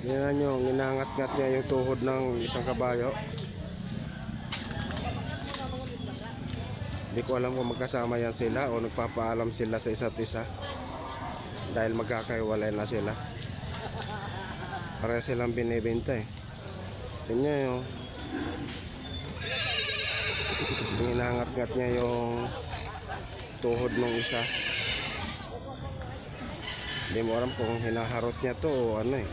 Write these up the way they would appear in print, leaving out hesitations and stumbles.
Tingnan nyo, ginangat-ngat niya yung tuhod ng isang kabayo. Hindi ko alam kung magkasama yan sila o nagpapaalam sila sa isa't isa. Dahil magkakaiwalay na sila. Pareha silang binibenta eh. Tingnan nyo. Ginangat-ngat niya yung tuhod ng isa. Hindi mo alam kung hinaharot niya to o ano eh.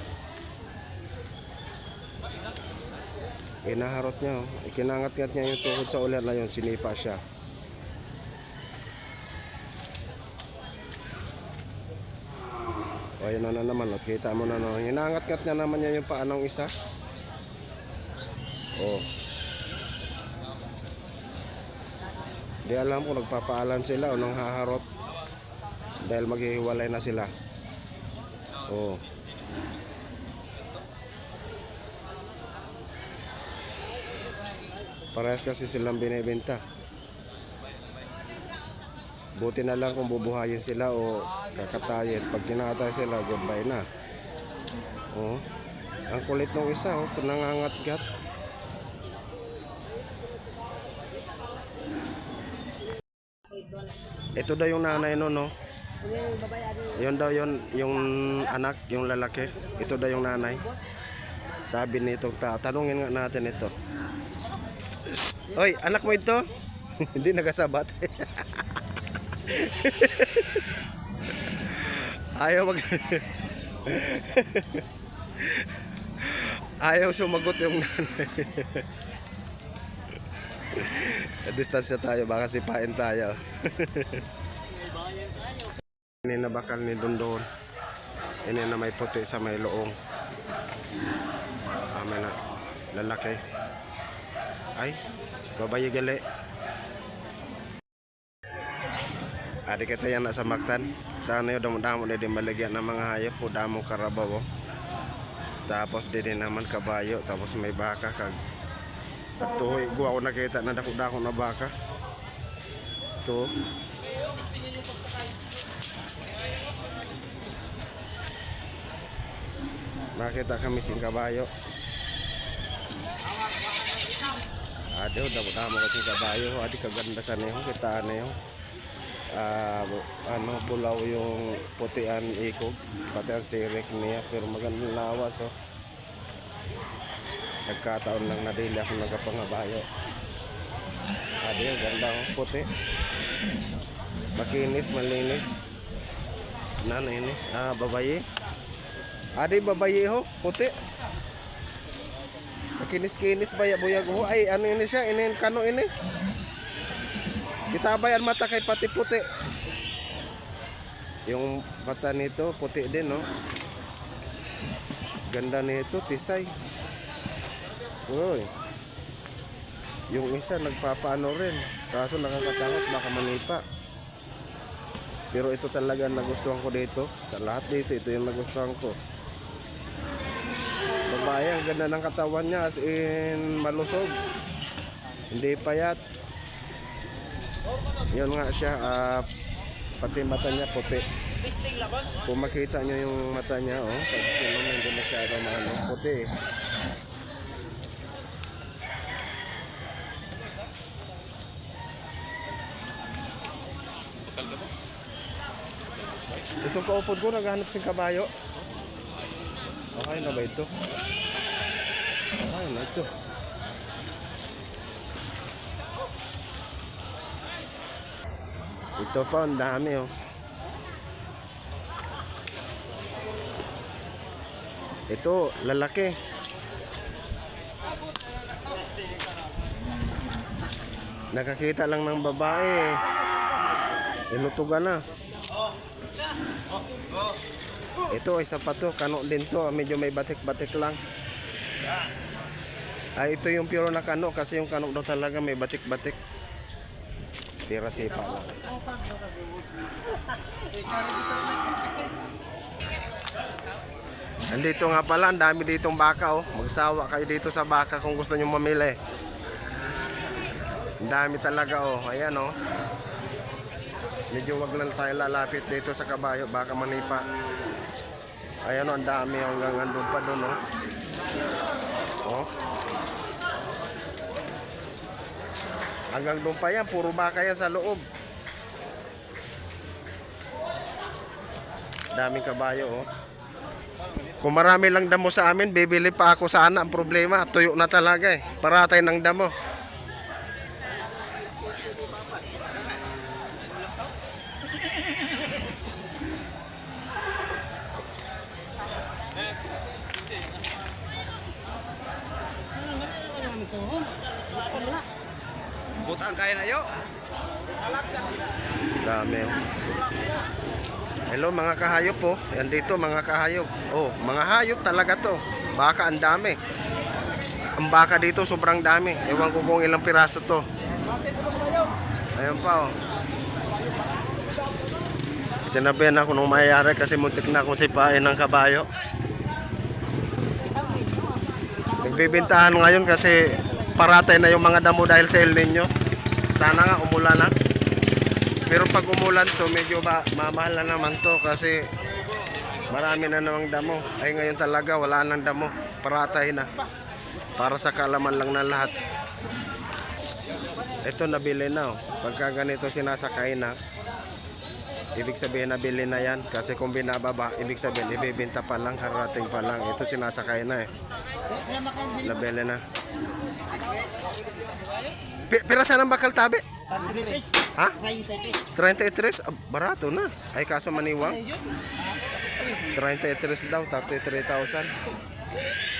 Hinaharot niya oh. Ikinangat-ngat niya yung tuhod sa ulan na yun. Sinipa siya. O yun na naman. At kita mo na no. Hinangat-ngat niya naman niya yung paanong isa. Oh. Di alam kung nagpapaalam sila o nang haharot. Dahil maghihiwalay na sila. Oh. Parehas kasi silang binibenta. Buti na lang kung bubuhayin sila o kakatayin. Pag kinakatay sila, goodbye na. Oh. Ang kulit ng isa, oh, nangangat-gat. Ito daw yung nanay no, no? Yun daw yung anak, yung lalaki. Ito daw yung nanay. Sabi nito, tanungin nga natin ito. Oy, anak mo ito? Hindi nagasabat. Ayaw Ayaw sumagot yung nanay. Distansya tayo, baka sipain tayo. Ini na bakal ni Dondon. Ini na may puti sa may loong. May na lalaki. Ay, babayi gali. Adi kita yan nasa maktan. Dano yung damo-damo na din malagyan ng mga hayop po. Damo karabaw. Tapos din naman kabayo. Tapos may baka kag. At to, guwa ko nakita na dako-dako na baka. To. Nakita kami sing kabayo. Ado, damo-damo kasi kabayo. Adi kaganda sa neho. Kita neho. Ano, bulaw yung putian ikog. Pati ang sirik niya. Pero magandang lawas. Oh. Nagkataon lang na dili ako nagapangabayo. Adi, ganda oh. Puti. Makinis, malinis. Ano ini? Babayi. Adi, babayi ho. Puti. Makinis-kinis, baya-buyag ho. Ay, ano ini siya? Ini kano ini? Kita bayan mata kay pati puti. Yung mata nito, puti din no. Ganda nito, tisay. Uy. Yung isa nagpapaano rin. Kaso nakakatakot, baka manipa. Pero ito talaga nagustuhan ko dito. Sa lahat dito, ito yung nagustuhan ko. Babae, ang ganda ng katawan niya. As in, malusog. Hindi payat. Yun nga siya. Pati mata niya puti. Kung makita nyo yung mata niya, oh. Pag sino hindi masyado maano, puti. Itong kaupod ko, naghahanap sing kabayo. Okay na ba ito? Okay na ito. Ito pa, ang dami oh. Ito, lalaki. Nakakita lang ng babae. Inutugan na. Ito, isa pa to. Kano din to. Medyo may batik-batik lang. Ito yung pure na kano. Kasi yung kano daw talaga may batik-batik. Pira sipa lang. Andito nga pala, ang dami ditong baka oh. Magsawa kayo dito sa baka kung gusto nyo mamili. Ang dami talaga oh. Ayan oh. Medyo wag lang tayo lalapit dito sa kabayo, baka manipa. Ayan o, ang dami hanggang andun pa doon o. Oh. Hanggang doon pa yan, puro baka yan sa loob. Daming kabayo oh. Kung marami lang damo sa amin, bibili pa ako sana. Ang problema, tuyo na talaga eh. Paratay ng damo. Butang kaya na yo. Dami oh. Hello mga kahayop po. Yan dito mga kahayop. Oh, mga hayop talaga to. Baka ang dami. Ang baka dito sobrang dami. Ewan ko kung ilang piraso to. Ayan pa oh. Sinabihan ako nung mayayari kasi muntik na akong sipain ng kabayo. Nagbibintahan ngayon kasi paratay na yung mga damo dahil sa El Nino. Sana nga umulan na. Pero pag umulan to, medyo mamahal na naman to kasi marami na namang damo. Ay ngayon talaga wala nang damo. Paratay na. Para sa kalaman lang ng lahat. Ito nabili na oh. Pagka ganito sinasakay na, ibig sabihin nabili na yan. Kasi kung binababa, ibig sabihin ibibenta pa lang, karating pa lang. Ito sinasakay na eh. Nabili na. Pira saan ang bakal tabi? Ha? 33? Ah, barato na. Ay kaso maniwang. 33 daw, 33,000.